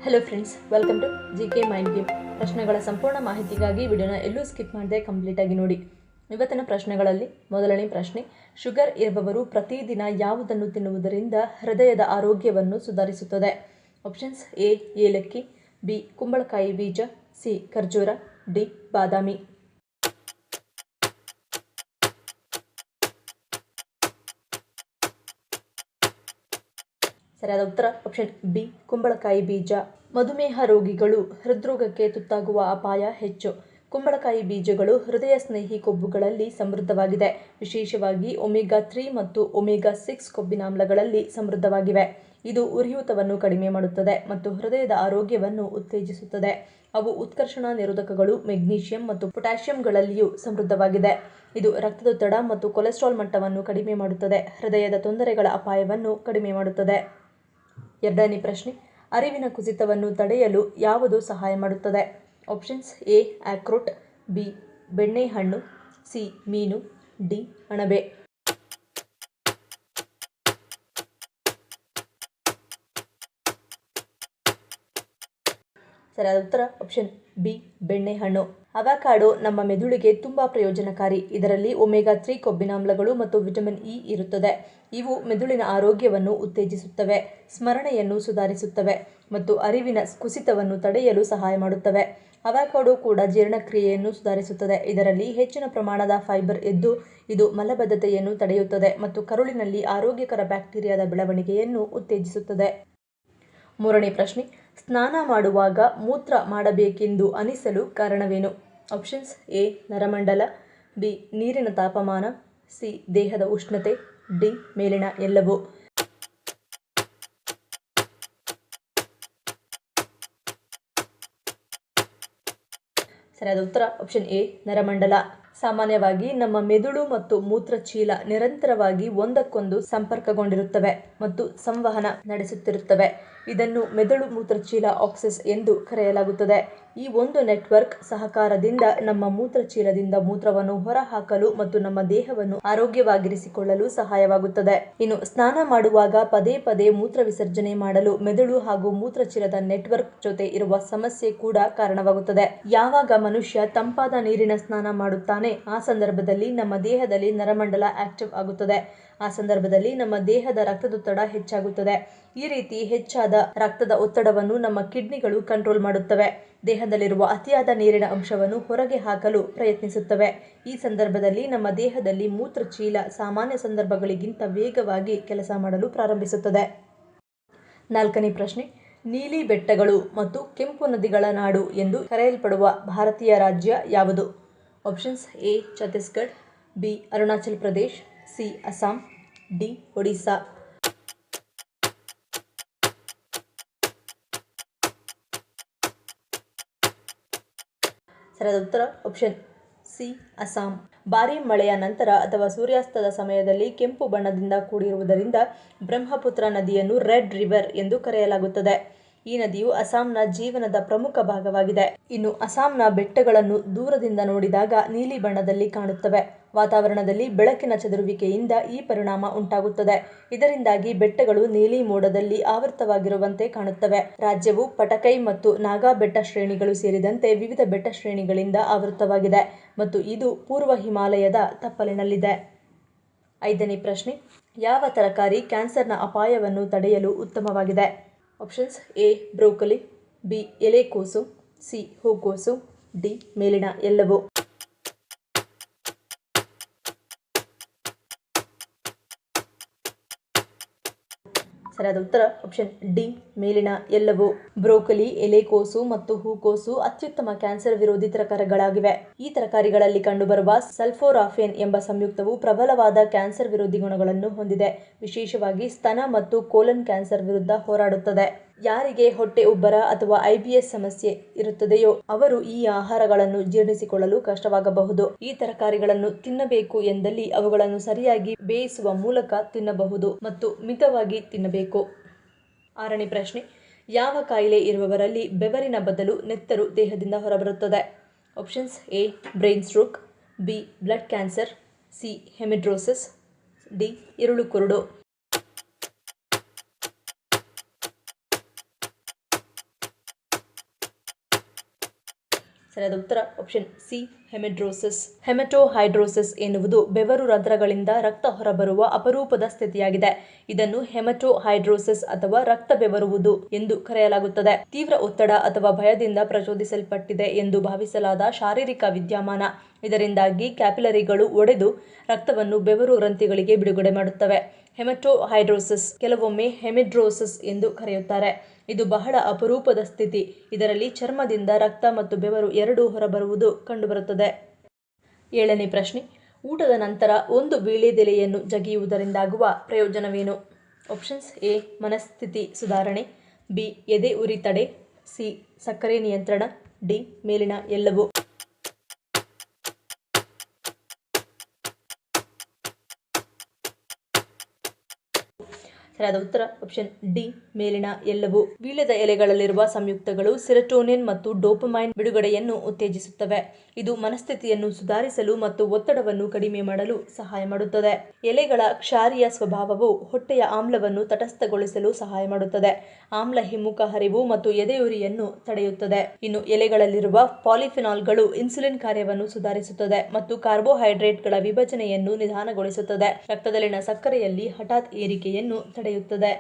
Hello friends, welcome to GK mind game. ಪ್ರಶ್ನೆಗಳ ಸಂಪೂರ್ಣ ಮಾಹಿತಿಗಾಗಿ ವಿಡಿಯೋನ ಎಲ್ಲೂ ಸ್ಕಿಪ್ ಮಾಡದೆ ಕಂಪ್ಲೀಟ್ ಆಗಿ ನೋಡಿ. ಇವತ್ತಿನ ಪ್ರಶ್ನೆಗಳಲ್ಲಿ ಮೊದಲನೇ ಪ್ರಶ್ನೆ, ಶುಗರ್ ಇರುವವರು ಪ್ರತಿದಿನ ಯಾವುದನ್ನು ತಿನ್ನುವುದರಿಂದ ಹೃದಯದ ಆರೋಗ್ಯವನ್ನು ಸುಧಾರಿಸುತ್ತದೆ? ಆಪ್ಷನ್ಸ್: ಎ ಏಲಕ್ಕಿ, ಬಿ ಕುಂಬಳಕಾಯಿ ಬೀಜ, ಸಿ ಖರ್ಜೂರ, ಡಿ ಬಾದಾಮಿ. ಸರಿಯಾದ ಉತ್ತರ ಆಪ್ಷನ್ ಬಿ ಕುಂಬಳಕಾಯಿ ಬೀಜ. ಮಧುಮೇಹ ರೋಗಿಗಳು ಹೃದ್ರೋಗಕ್ಕೆ ತುತ್ತಾಗುವ ಅಪಾಯ ಹೆಚ್ಚು. ಕುಂಬಳಕಾಯಿ ಬೀಜಗಳು ಹೃದಯ ಸ್ನೇಹಿ ಕೊಬ್ಬುಗಳಲ್ಲಿ ಸಮೃದ್ಧವಾಗಿದೆ. ವಿಶೇಷವಾಗಿ ಒಮೆಗಾ 3 ಮತ್ತು ಒಮೆಗಾ 6 ಕೊಬ್ಬಿನಾಮ್ಲಗಳಲ್ಲಿ ಸಮೃದ್ಧವಾಗಿವೆ. ಇದು ಉರಿಯೂತವನ್ನು ಕಡಿಮೆ ಮಾಡುತ್ತದೆ ಮತ್ತು ಹೃದಯದ ಆರೋಗ್ಯವನ್ನು ಉತ್ತೇಜಿಸುತ್ತದೆ. ಅವು ಉತ್ಕರ್ಷಣ ನಿರೋಧಕಗಳು, ಮೆಗ್ನೀಷಿಯಂ ಮತ್ತು ಪೊಟ್ಯಾಷಿಯಂಗಳಲ್ಲಿಯೂ ಸಮೃದ್ಧವಾಗಿದೆ. ಇದು ರಕ್ತದೊತ್ತಡ ಮತ್ತು ಕೊಲೆಸ್ಟ್ರಾಲ್ ಮಟ್ಟವನ್ನು ಕಡಿಮೆ ಮಾಡುತ್ತದೆ. ಹೃದಯದ ತೊಂದರೆಗಳ ಅಪಾಯವನ್ನು ಕಡಿಮೆ ಮಾಡುತ್ತದೆ. ಎರಡನೇ ಪ್ರಶ್ನೆ, ಅರಿವಿನ ಕುಸಿತವನ್ನು ತಡೆಯಲು ಯಾವುದು ಸಹಾಯ ಮಾಡುತ್ತದೆ? ಆಪ್ಷನ್ಸ್: ಎ ಆಕ್ರೋಟ್, ಬಿ ಬೆಣ್ಣೆಹಣ್ಣು, ಸಿ ಮೀನು, ಡಿ ಅಣಬೆ. ಸರಿಯಾದ ಉತ್ತರ ಆಪ್ಷನ್ ಬಿ ಬೆಣ್ಣೆಹಣ್ಣು. ಅವಕಾಡೋ ನಮ್ಮ ಮೆದುಳಿಗೆ ತುಂಬಾ ಪ್ರಯೋಜನಕಾರಿ. ಇದರಲ್ಲಿ ಒಮೆಗಾ 3 ಕೊಬ್ಬಿನಾಮ್ಲಗಳು ಮತ್ತು ವಿಟಮಿನ್ ಇ ಇರುತ್ತದೆ. ಇವು ಮೆದುಳಿನ ಆರೋಗ್ಯವನ್ನು ಉತ್ತೇಜಿಸುತ್ತವೆ, ಸ್ಮರಣೆಯನ್ನು ಸುಧಾರಿಸುತ್ತವೆ ಮತ್ತು ಅರಿವಿನ ಕುಸಿತವನ್ನು ತಡೆಯಲು ಸಹಾಯ ಮಾಡುತ್ತವೆ. ಅವಕಾಡೋ ಕೂಡ ಜೀರ್ಣಕ್ರಿಯೆಯನ್ನು ಸುಧಾರಿಸುತ್ತದೆ. ಇದರಲ್ಲಿ ಹೆಚ್ಚಿನ ಪ್ರಮಾಣದ ಫೈಬರ್ ಇದ್ದು, ಇದು ಮಲಬದ್ಧತೆಯನ್ನು ತಡೆಯುತ್ತದೆ ಮತ್ತು ಕರುಳಿನಲ್ಲಿ ಆರೋಗ್ಯಕರ ಬ್ಯಾಕ್ಟೀರಿಯಾದ ಬೆಳವಣಿಗೆಯನ್ನು ಉತ್ತೇಜಿಸುತ್ತದೆ. ಮೂರನೇ ಪ್ರಶ್ನೆ, ಸ್ನಾನ ಮಾಡುವಾಗ ಮೂತ್ರ ಮಾಡಬೇಕೆಂದು ಅನಿಸಲು ಕಾರಣವೇನು? ಆಪ್ಷನ್ಸ್: ಎ ನರಮಂಡಲ, ಬಿ ನೀರಿನ ತಾಪಮಾನ, ಸಿ ದೇಹದ ಉಷ್ಣತೆ, ಡಿ ಮೇಲಿನ ಎಲ್ಲವೂ. ಸರಿಯಾದ ಉತ್ತರ ಆಪ್ಷನ್ ಎ ನರಮಂಡಲ. ಸಾಮಾನ್ಯವಾಗಿ ನಮ್ಮ ಮೆದುಳು ಮತ್ತು ಮೂತ್ರಚೀಲ ನಿರಂತರವಾಗಿ ಒಂದಕ್ಕೊಂದು ಸಂಪರ್ಕಗೊಂಡಿರುತ್ತವೆ ಮತ್ತು ಸಂವಹನ ನಡೆಸುತ್ತಿರುತ್ತವೆ. ಇದನ್ನು ಮೆದುಳು ಮೂತ್ರಚೀಲ ಆಕ್ಸಿಸ್ ಎಂದು ಕರೆಯಲಾಗುತ್ತದೆ. ಈ ಒಂದು ನೆಟ್ವರ್ಕ್ ಸಹಕಾರದಿಂದ ನಮ್ಮ ಮೂತ್ರಚೀಲದಿಂದ ಮೂತ್ರವನ್ನು ಹೊರಹಾಕಲು ಮತ್ತು ನಮ್ಮ ದೇಹವನ್ನು ಆರೋಗ್ಯವಾಗಿರಿಸಿಕೊಳ್ಳಲು ಸಹಾಯವಾಗುತ್ತದೆ. ಇನ್ನು ಸ್ನಾನ ಮಾಡುವಾಗ ಪದೇ ಪದೇ ಮೂತ್ರ ವಿಸರ್ಜನೆ ಮಾಡಲು ಮೆದುಳು ಹಾಗೂ ಮೂತ್ರಚೀಲದ ನೆಟ್ವರ್ಕ್ ಜೊತೆ ಇರುವ ಸಮಸ್ಯೆ ಕೂಡ ಕಾರಣವಾಗುತ್ತದೆ. ಯಾವಾಗ ಮನುಷ್ಯ ತಂಪಾದ ನೀರಿನ ಸ್ನಾನ ಮಾಡುತ್ತಾನೆ, ಆ ಸಂದರ್ಭದಲ್ಲಿ ನಮ್ಮ ದೇಹದಲ್ಲಿ ನರಮಂಡಲ ಆಕ್ಟಿವ್ ಆಗುತ್ತದೆ. ಆ ಸಂದರ್ಭದಲ್ಲಿ ನಮ್ಮ ದೇಹದ ರಕ್ತದೊತ್ತಡ ಹೆಚ್ಚಾಗುತ್ತದೆ. ಈ ರೀತಿ ಹೆಚ್ಚಾದ ರಕ್ತದ ಒತ್ತಡವನ್ನು ನಮ್ಮ ಕಿಡ್ನಿಗಳು ಕಂಟ್ರೋಲ್ ಮಾಡುತ್ತವೆ. ದೇಹದಲ್ಲಿರುವ ಅತಿಯಾದ ನೀರಿನ ಅಂಶವನ್ನು ಹೊರಗೆ ಹಾಕಲು ಪ್ರಯತ್ನಿಸುತ್ತವೆ. ಈ ಸಂದರ್ಭದಲ್ಲಿ ನಮ್ಮ ದೇಹದಲ್ಲಿ ಮೂತ್ರಚೀಲ ಸಾಮಾನ್ಯ ಸಂದರ್ಭಗಳಿಗಿಂತ ವೇಗವಾಗಿ ಕೆಲಸ ಮಾಡಲು ಪ್ರಾರಂಭಿಸುತ್ತದೆ. ನಾಲ್ಕನೇ ಪ್ರಶ್ನೆ, ನೀಲಿ ಬೆಟ್ಟಗಳು ಮತ್ತು ಕೆಂಪು ನದಿಗಳ ನಾಡು ಎಂದು ಕರೆಯಲ್ಪಡುವ ಭಾರತೀಯ ರಾಜ್ಯ ಯಾವುದು? Options: A Chhattisgarh, B Arunachal Pradesh, C Assam, D Odisha. ಸರಿಯಾದ ಉತ್ತರ ಆಪ್ಷನ್ ಸಿ ಅಸ್ಸಾಂ. ಭಾರೀ ಮಳೆಯ ನಂತರ ಅಥವಾ ಸೂರ್ಯಾಸ್ತದ ಸಮಯದಲ್ಲಿ ಕೆಂಪು ಬಣ್ಣದಿಂದ ಕೂಡಿರುವುದರಿಂದ ಬ್ರಹ್ಮಪುತ್ರ ನದಿಯನ್ನು ರೆಡ್ ರಿವರ್ ಎಂದು ಕರೆಯಲಾಗುತ್ತದೆ. ಈ ನದಿಯು ಅಸ್ಸಾಂನ ಜೀವನದ ಪ್ರಮುಖ ಭಾಗವಾಗಿದೆ. ಇನ್ನು ಅಸ್ಸಾಂನ ಬೆಟ್ಟಗಳನ್ನು ದೂರದಿಂದ ನೋಡಿದಾಗ ನೀಲಿ ಬಣ್ಣದಲ್ಲಿ ಕಾಣುತ್ತವೆ. ವಾತಾವರಣದಲ್ಲಿ ಬೆಳಕಿನ ಚದುರುವಿಕೆಯಿಂದ ಈ ಪರಿಣಾಮ ಉಂಟಾಗುತ್ತದೆ. ಇದರಿಂದಾಗಿ ಬೆಟ್ಟಗಳು ನೀಲಿ ಮೋಡದಲ್ಲಿ ಆವೃತವಾಗಿರುವಂತೆ ಕಾಣುತ್ತವೆ. ರಾಜ್ಯವು ಪಟಕೈ ಮತ್ತು ನಾಗಾ ಬೆಟ್ಟ ಶ್ರೇಣಿಗಳು ಸೇರಿದಂತೆ ವಿವಿಧ ಬೆಟ್ಟ ಶ್ರೇಣಿಗಳಿಂದ ಆವೃತವಾಗಿದೆ ಮತ್ತು ಇದು ಪೂರ್ವ ಹಿಮಾಲಯದ ತಪ್ಪಲಿನಲ್ಲಿದೆ. ಐದನೇ ಪ್ರಶ್ನೆ, ಯಾವ ತರಕಾರಿ ಕ್ಯಾನ್ಸರ್ನ ಅಪಾಯವನ್ನು ತಡೆಯಲು ಉತ್ತಮವಾಗಿದೆ? ಆಪ್ಷನ್ಸ್: ಎ ಬ್ರೋಕೊಲಿ, ಬಿ ಎಲೆಕೋಸು, ಸಿ ಹೂಕೋಸು, ಡಿ ಮೇಲಿನ ಎಲ್ಲವೂ. ಸರಿಯಾದ ಉತ್ತರ ಆಪ್ಷನ್ ಡಿ ಮೇಲಿನ ಎಲ್ಲವೂ. ಬ್ರೋಕೊಲಿ, ಎಲೆಕೋಸು ಮತ್ತು ಹೂಕೋಸು ಅತ್ಯುತ್ತಮ ಕ್ಯಾನ್ಸರ್ ವಿರೋಧಿ ತರಕಾರಿಗಳಾಗಿವೆ. ಈ ತರಕಾರಿಗಳಲ್ಲಿ ಕಂಡುಬರುವ ಸಲ್ಫೋರಾಫೇನ್ ಎಂಬ ಸಂಯುಕ್ತವು ಪ್ರಬಲವಾದ ಕ್ಯಾನ್ಸರ್ ವಿರೋಧಿ ಗುಣಗಳನ್ನು ಹೊಂದಿದೆ. ವಿಶೇಷವಾಗಿ ಸ್ತನ ಮತ್ತು ಕೋಲನ್ ಕ್ಯಾನ್ಸರ್ ವಿರುದ್ಧ ಹೋರಾಡುತ್ತದೆ. ಯಾರಿಗೆ ಹೊಟ್ಟೆ ಉಬ್ಬರ ಅಥವಾ IBS ಸಮಸ್ಯೆ ಇರುತ್ತದೆಯೋ ಅವರು ಈ ಆಹಾರಗಳನ್ನು ಜೀರ್ಣಿಸಿಕೊಳ್ಳಲು ಕಷ್ಟವಾಗಬಹುದು. ಈ ತರಕಾರಿಗಳನ್ನು ತಿನ್ನಬೇಕು ಎಂದಲ್ಲಿ ಅವುಗಳನ್ನು ಸರಿಯಾಗಿ ಬೇಯಿಸುವ ಮೂಲಕ ತಿನ್ನಬಹುದು ಮತ್ತು ಮಿತವಾಗಿ ತಿನ್ನಬೇಕು. ಆರನೇ ಪ್ರಶ್ನೆ, ಯಾವ ಕಾಯಿಲೆ ಇರುವವರಲ್ಲಿ ಬೆವರಿನ ಬದಲು ನೆತ್ತರು ದೇಹದಿಂದ ಹೊರಬರುತ್ತದೆ? Options: A brain stroke, B blood cancer, C hemidrosis, D ಇರುಳು ಕುರುಡು. ಸರಿಯಾದ ಉತ್ತರ ಆಪ್ಷನ್ ಸಿ ಹೆಮೆಡ್ರೋಸಿಸ್. ಹೆಮಟೋಹೈಡ್ರೋಸಿಸ್ ಎನ್ನುವುದು ಬೆವರು ರಂಧ್ರಗಳಿಂದ ರಕ್ತ ಹೊರಬರುವ ಅಪರೂಪದ ಸ್ಥಿತಿಯಾಗಿದೆ. ಇದನ್ನು ಹೆಮಟೋಹೈಡ್ರೋಸಿಸ್ ಅಥವಾ ರಕ್ತ ಬೆವರುವುದು ಎಂದು ಕರೆಯಲಾಗುತ್ತದೆ. ತೀವ್ರ ಒತ್ತಡ ಅಥವಾ ಭಯದಿಂದ ಪ್ರಚೋದಿಸಲ್ಪಟ್ಟಿದೆ ಎಂದು ಭಾವಿಸಲಾದ ಶಾರೀರಿಕ ವಿದ್ಯಮಾನ. ಇದರಿಂದಾಗಿ ಕ್ಯಾಪಿಲರಿಗಳು ಒಡೆದು ರಕ್ತವನ್ನು ಬೆವರು ಗ್ರಂಥಿಗಳಿಗೆ ಬಿಡುಗಡೆ ಮಾಡುತ್ತವೆ. ಹೆಮಟೋಹೈಡ್ರೋಸಿಸ್ ಕೆಲವೊಮ್ಮೆ ಹೆಮಿಡ್ರೋಸಿಸ್ ಎಂದು ಕರೆಯುತ್ತಾರೆ. ಇದು ಬಹಳ ಅಪರೂಪದ ಸ್ಥಿತಿ. ಇದರಲ್ಲಿ ಚರ್ಮದಿಂದ ರಕ್ತ ಮತ್ತು ಬೆವರು ಎರಡೂ ಹೊರಬರುವುದು ಕಂಡುಬರುತ್ತದೆ. 7ನೇ ಪ್ರಶ್ನೆ, ಊಟದ ನಂತರ ಒಂದು ವೀಳ್ಯದೆಲೆಯನ್ನು ಜಗಿಯುವುದರಿಂದಾಗುವ ಪ್ರಯೋಜನವೇನು? ಆಪ್ಷನ್ಸ್ ಎ ಮನಸ್ಥಿತಿ ಸುಧಾರಣೆ, ಬಿ ಎದೆ ಉರಿ ತಡೆ, ಸಿ ಸಕ್ಕರೆ ನಿಯಂತ್ರಣ, ಡಿ ಮೇಲಿನ ಎಲ್ಲವೂ. ಸರಿಯಾದ ಉತ್ತರ ಆಪ್ಷನ್ ಡಿ ಮೇಲಿನ ಎಲ್ಲವೂ. ವೀಳ್ಯದ ಎಲೆಗಳಲ್ಲಿರುವ ಸಂಯುಕ್ತಗಳು ಸೆರೋಟೋನಿನ್ ಮತ್ತು ಡೋಪಮೈನ್ ಬಿಡುಗಡೆಯನ್ನು ಉತ್ತೇಜಿಸುತ್ತವೆ. ಇದು ಮನಸ್ಥಿತಿಯನ್ನು ಸುಧಾರಿಸಲು ಮತ್ತು ಒತ್ತಡವನ್ನು ಕಡಿಮೆ ಮಾಡಲು ಸಹಾಯ ಮಾಡುತ್ತದೆ. ಎಲೆಗಳ ಕ್ಷಾರೀಯ ಸ್ವಭಾವವು ಹೊಟ್ಟೆಯ ಆಮ್ಲವನ್ನು ತಟಸ್ಥಗೊಳಿಸಲು ಸಹಾಯ ಮಾಡುತ್ತದೆ. ಆಮ್ಲ ಹಿಮ್ಮುಖ ಹರಿವು ಮತ್ತು ಎದೆಯುರಿಯನ್ನು ತಡೆಯುತ್ತದೆ. ಇನ್ನು ಎಲೆಗಳಲ್ಲಿರುವ ಪಾಲಿಫಿನಾಲ್ಗಳು ಇನ್ಸುಲಿನ್ ಕಾರ್ಯವನ್ನು ಸುಧಾರಿಸುತ್ತದೆ ಮತ್ತು ಕಾರ್ಬೋಹೈಡ್ರೇಟ್ಗಳ ವಿಭಜನೆಯನ್ನು ನಿಧಾನಗೊಳಿಸುತ್ತದೆ. ರಕ್ತದಲ್ಲಿನ ಸಕ್ಕರೆಯಲ್ಲಿ ಹಠಾತ್ ಏರಿಕೆಯನ್ನು ತಡೆಯುತ್ತದೆ.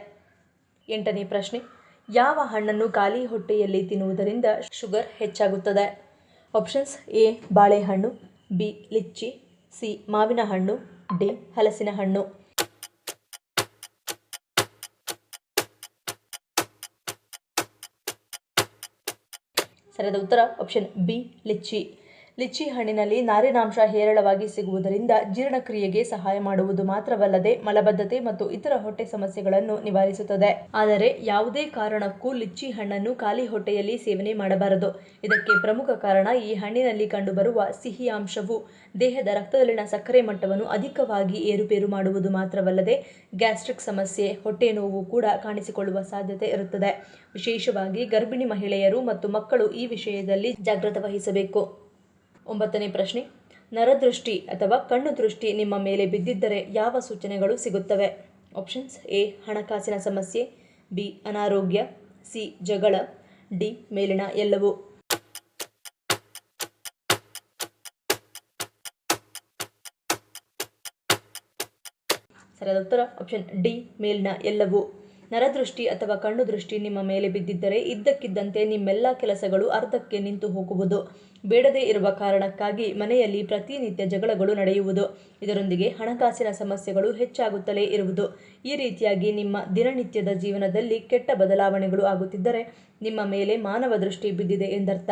8ನೇ ಪ್ರಶ್ನೆ, ಯಾವ ಹಣ್ಣನ್ನು ಖಾಲಿ ಹೊಟ್ಟೆಯಲ್ಲಿ ತಿನ್ನುವುದರಿಂದ ಶುಗರ್ ಹೆಚ್ಚಾಗುತ್ತದೆ? ಆಪ್ಷನ್ಸ್ ಎ ಬಾಳೆಹಣ್ಣು, ಬಿ ಲಿಚ್ಚಿ, ಸಿ ಮಾವಿನ ಹಣ್ಣು, ಡಿ ಹಲಸಿನ ಹಣ್ಣು. ಸರಿಯಾದ ಉತ್ತರ ಆಪ್ಷನ್ ಬಿ ಲಿಚ್ಚಿ. ಲಿಚ್ಚಿ ಹಣ್ಣಿನಲ್ಲಿ ನಾರಿನಾಂಶ ಹೇರಳವಾಗಿ ಸಿಗುವುದರಿಂದ ಜೀರ್ಣಕ್ರಿಯೆಗೆ ಸಹಾಯ ಮಾಡುವುದು ಮಾತ್ರವಲ್ಲದೆ ಮಲಬದ್ಧತೆ ಮತ್ತು ಇತರ ಹೊಟ್ಟೆ ಸಮಸ್ಯೆಗಳನ್ನು ನಿವಾರಿಸುತ್ತದೆ. ಆದರೆ ಯಾವುದೇ ಕಾರಣಕ್ಕೂ ಲಿಚ್ಚಿ ಹಣ್ಣನ್ನು ಖಾಲಿ ಹೊಟ್ಟೆಯಲ್ಲಿ ಸೇವನೆ ಮಾಡಬಾರದು. ಇದಕ್ಕೆ ಪ್ರಮುಖ ಕಾರಣ ಈ ಹಣ್ಣಿನಲ್ಲಿ ಕಂಡುಬರುವ ಸಿಹಿ ಅಂಶವು ದೇಹದ ರಕ್ತದಲ್ಲಿನ ಸಕ್ಕರೆ ಮಟ್ಟವನ್ನು ಅಧಿಕವಾಗಿ ಏರುಪೇರು ಮಾಡುವುದು ಮಾತ್ರವಲ್ಲದೆ ಗ್ಯಾಸ್ಟ್ರಿಕ್ ಸಮಸ್ಯೆ, ಹೊಟ್ಟೆ ನೋವು ಕೂಡ ಕಾಣಿಸಿಕೊಳ್ಳುವ ಸಾಧ್ಯತೆ ಇರುತ್ತದೆ. ವಿಶೇಷವಾಗಿ ಗರ್ಭಿಣಿ ಮಹಿಳೆಯರು ಮತ್ತು ಮಕ್ಕಳು ಈ ವಿಷಯದಲ್ಲಿ ಜಾಗೃತೆ ವಹಿಸಬೇಕು. 9ನೇ ಪ್ರಶ್ನೆ, ನರದೃಷ್ಟಿ ಅಥವಾ ಕಣ್ಣು ದೃಷ್ಟಿ ನಿಮ್ಮ ಮೇಲೆ ಬಿದ್ದಿದ್ದರೆ ಯಾವ ಸೂಚನೆಗಳು ಸಿಗುತ್ತವೆ? ಆಪ್ಷನ್ಸ್ ಎ ಹಣಕಾಸಿನ ಸಮಸ್ಯೆ, ಬಿ ಅನಾರೋಗ್ಯ, ಸಿ ಜಗಳ, ಡಿ ಮೇಲಿನ ಎಲ್ಲವೂ. ಸರಿಯಾದ ಉತ್ತರ ಆಪ್ಷನ್ ಡಿ ಮೇಲಿನ ಎಲ್ಲವೂ. ನರದೃಷ್ಟಿ ಅಥವಾ ಕಣ್ಣು ದೃಷ್ಟಿ ನಿಮ್ಮ ಮೇಲೆ ಬಿದ್ದಿದ್ದರೆ ಇದ್ದಕ್ಕಿದ್ದಂತೆ ನಿಮ್ಮೆಲ್ಲ ಕೆಲಸಗಳು ಅರ್ಧಕ್ಕೆ ನಿಂತು ಹೋಗುವುದು. ಬೇಡದೇ ಇರುವ ಕಾರಣಕ್ಕಾಗಿ ಮನೆಯಲ್ಲಿ ಪ್ರತಿನಿತ್ಯ ಜಗಳಗಳು ನಡೆಯುವುದು. ಇದರೊಂದಿಗೆ ಹಣಕಾಸಿನ ಸಮಸ್ಯೆಗಳು ಹೆಚ್ಚಾಗುತ್ತಲೇ ಇರುವುದು. ಈ ರೀತಿಯಾಗಿ ನಿಮ್ಮ ದಿನನಿತ್ಯದ ಜೀವನದಲ್ಲಿ ಕೆಟ್ಟ ಬದಲಾವಣೆಗಳು ಆಗುತ್ತಿದ್ದರೆ ನಿಮ್ಮ ಮೇಲೆ ಮಾನವ ದೃಷ್ಟಿ ಬಿದ್ದಿದೆ ಎಂದರ್ಥ.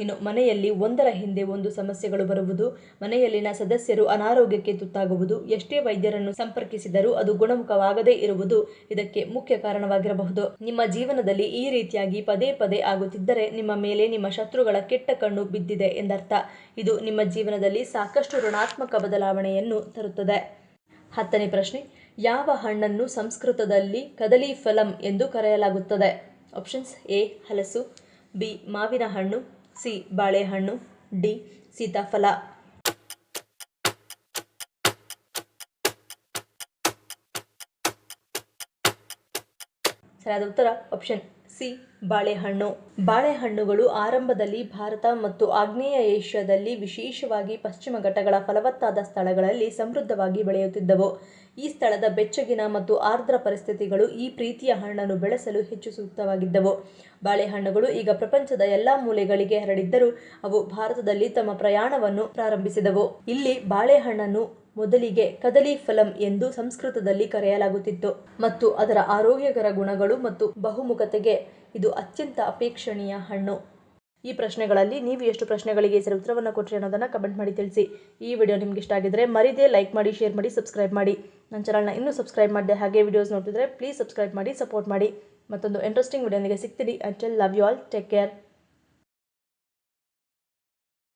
ಇನ್ನು ಮನೆಯಲ್ಲಿ ಒಂದರ ಹಿಂದೆ ಒಂದು ಸಮಸ್ಯೆಗಳು ಬರುವುದು, ಮನೆಯಲ್ಲಿನ ಸದಸ್ಯರು ಅನಾರೋಗ್ಯಕ್ಕೆ ತುತ್ತಾಗುವುದು, ಎಷ್ಟೇ ವೈದ್ಯರನ್ನು ಸಂಪರ್ಕಿಸಿದರೂ ಅದು ಗುಣಮುಖವಾಗದೇ ಇರುವುದು ಇದಕ್ಕೆ ಮುಖ್ಯ ಕಾರಣವಾಗಿರಬಹುದು. ನಿಮ್ಮ ಜೀವನದಲ್ಲಿ ಈ ರೀತಿಯಾಗಿ ಪದೇ ಪದೇ ಆಗುತ್ತಿದ್ದರೆ ನಿಮ್ಮ ಮೇಲೆ ನಿಮ್ಮ ಶತ್ರುಗಳ ಕೆಟ್ಟ ಕಣ್ಣು ಬಿದ್ದಿದೆ ಎಂದರ್ಥ. ಇದು ನಿಮ್ಮ ಜೀವನದಲ್ಲಿ ಸಾಕಷ್ಟು ಋಣಾತ್ಮಕ ಬದಲಾವಣೆಯನ್ನು ತರುತ್ತದೆ. 10ನೇ ಪ್ರಶ್ನೆ, ಯಾವ ಹಣ್ಣನ್ನು ಸಂಸ್ಕೃತದಲ್ಲಿ ಕದಲಿ ಫಲಂ ಎಂದು ಕರೆಯಲಾಗುತ್ತದೆ? ಆಪ್ಷನ್ಸ್ ಎ ಹಲಸು, ಬಿ ಮಾವಿನ ಹಣ್ಣು, ಸಿ ಬಾಳೆಹಣ್ಣು, ಡಿ ಸೀತಾಫಲ. ಸರಿಯಾದ ಉತ್ತರ ಆಪ್ಷನ್ ಸಿ ಬಾಳೆಹಣ್ಣು. ಬಾಳೆಹಣ್ಣುಗಳು ಆರಂಭದಲ್ಲಿ ಭಾರತ ಮತ್ತು ಆಗ್ನೇಯ ಏಷ್ಯಾದಲ್ಲಿ ವಿಶೇಷವಾಗಿ ಪಶ್ಚಿಮ ಘಟ್ಟಗಳ ಫಲವತ್ತಾದ ಸ್ಥಳಗಳಲ್ಲಿ ಸಮೃದ್ಧವಾಗಿ ಬೆಳೆಯುತ್ತಿದ್ದವು. ಈ ಸ್ಥಳದ ಬೆಚ್ಚಗಿನ ಮತ್ತು ಆರ್ದ್ರ ಪರಿಸ್ಥಿತಿಗಳು ಈ ಪ್ರೀತಿಯ ಹಣ್ಣನ್ನು ಬೆಳೆಸಲು ಹೆಚ್ಚು ಸೂಕ್ತವಾಗಿದ್ದವು. ಬಾಳೆಹಣ್ಣುಗಳು ಈಗ ಪ್ರಪಂಚದ ಎಲ್ಲಾ ಮೂಲೆಗಳಿಗೆ ಹರಡಿದ್ದರೂ ಅವು ಭಾರತದಲ್ಲಿ ತಮ್ಮ ಪ್ರಯಾಣವನ್ನು ಪ್ರಾರಂಭಿಸಿದವು. ಇಲ್ಲಿ ಬಾಳೆಹಣ್ಣನ್ನು ಮೊದಲಿಗೆ ಕದಲಿ ಫಲಂ ಎಂದು ಸಂಸ್ಕೃತದಲ್ಲಿ ಕರೆಯಲಾಗುತ್ತಿತ್ತು ಮತ್ತು ಅದರ ಆರೋಗ್ಯಕರ ಗುಣಗಳು ಮತ್ತು ಬಹುಮುಖತೆಗೆ ಇದು ಅತ್ಯಂತ ಅಪೇಕ್ಷಣೀಯ ಹಣ್ಣು. ಈ ಪ್ರಶ್ನೆಗಳಲ್ಲಿ ನೀವು ಎಷ್ಟು ಪ್ರಶ್ನೆಗಳಿಗೆ ಸರಿ ಉತ್ತರವನ್ನು ಕೊಟ್ಟರೆ ಅನ್ನೋದನ್ನು ಕಮೆಂಟ್ ಮಾಡಿ ತಿಳಿಸಿ. ಈ ವಿಡಿಯೋ ನಿಮ್ಗೆ ಇಷ್ಟ ಆಗಿದ್ರೆ ಮರಿದೇ ಲೈಕ್ ಮಾಡಿ, ಶೇರ್ ಮಾಡಿ, ಸಬ್ಸ್ಕ್ರೈಬ್ ಮಾಡಿ. ನನ್ನ ಚಾನಲ್ನ ಇನ್ನೂ ಸಬ್ಸ್ಕ್ರೈಬ್ ಮಾಡಿದೆ ಹಾಗೆ ವಿಡಿಯೋಸ್ ನೋಡ್ತಿದ್ರೆ ಪ್ಲೀಸ್ ಸಬ್ಸ್ಕ್ರೈಬ್ ಮಾಡಿ, ಸಪೋರ್ಟ್ ಮಾಡಿ. ಮತ್ತೊಂದು ಇಂಟ್ರೆಸ್ಟಿಂಗ್ ವಿಡಿಯೋನಿಗೆ ಸಿಗ್ತೀನಿ. Until love you all, take care.